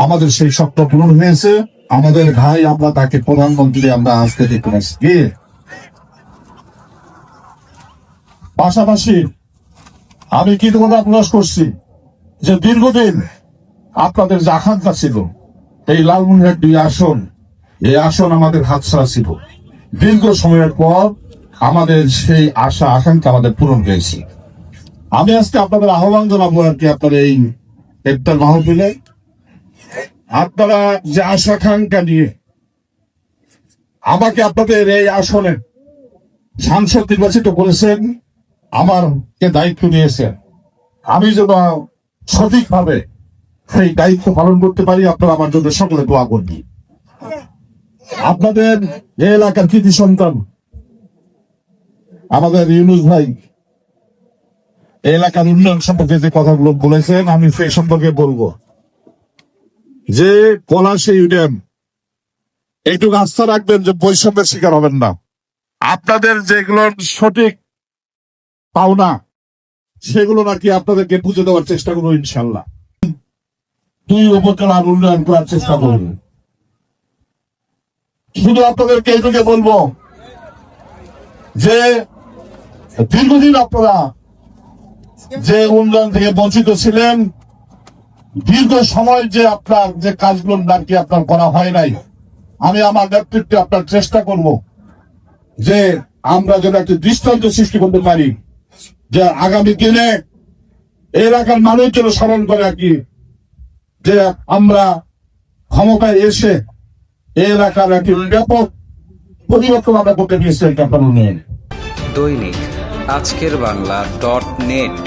আমাদের সেই স্বপ্ন পূরণ হয়েছে। আমাদের ভাই, আমরা তাকে প্রধানমন্ত্রী আমরা আজকে দেখতে পাচ্ছি। পাশাপাশি আমি কৃতজ্ঞতা প্রকাশ করছি যে দীর্ঘদিন আপনাদের যে আকাঙ্ক্ষা ছিল এই লালমনিরহাট 2 আসন, এই আসন আমাদের হাতছাড়া ছিল। দীর্ঘ সময়ের পর আমাদের সেই আশা আকাঙ্ক্ষা আমাদের পূরণ হয়েছে। আমি আজকে আপনাদের আহ্বান জানাবো আর কি, আপনার এই ইফতার মাহফিলে আপনারা যে আশা আকাঙ্ক্ষা নিয়ে আমাকে আপনাদের এই আসনে সাংসদ নির্বাচিত করেছেন, আমারকে দায়িত্ব দিয়েছেন, আমি যেন সঠিকভাবে সেই দায়িত্ব পালন করতে পারি। আপনারা আমার জন্য সকলে দোয়া করবেন। আপনাদের এই এলাকার কৃতি সন্তান আমাদের ইউনুস ভাই এই এলাকার উন্নয়ন সম্পর্কে যে কথাগুলো বলেছেন, আমি সেই সম্পর্কে বলবো যে পলাশী ড্যাম এইটুকু আস্থা রাখবেন যে বৈষম্যের শিকার হবেন না। আপনাদের যেগুলো সঠিক পাওনা সেগুলো নাকি আপনাদেরকে বুঝে দেওয়ার চেষ্টা করবো ইনশাল্লাহ। 2 উপজেলার উন্নয়ন করার চেষ্টা করব। শুধু আপনাদেরকে এইটুকু বলবো যে দীর্ঘদিন আপনারা যে উন্নয়ন থেকে বঞ্চিত ছিলেন, দীর্ঘ সময় যে আপনার যে কাজগুলো নাকি আপনার করা হয় নাই, আমি আমার নেতৃত্বে আপনার চেষ্টা করব যে আমরা যেন একটি দৃষ্টান্ত সৃষ্টি করতে পারি, যে আগামী দিনে এলাকার মানুষ যেন স্মরণ করে আর কি যে আমরা ক্ষমতায় এসে এই এলাকার একটি ব্যাপক পরিবর্তন আমরা করতে গিয়েছি। দৈনিক আজকের বাংলা .net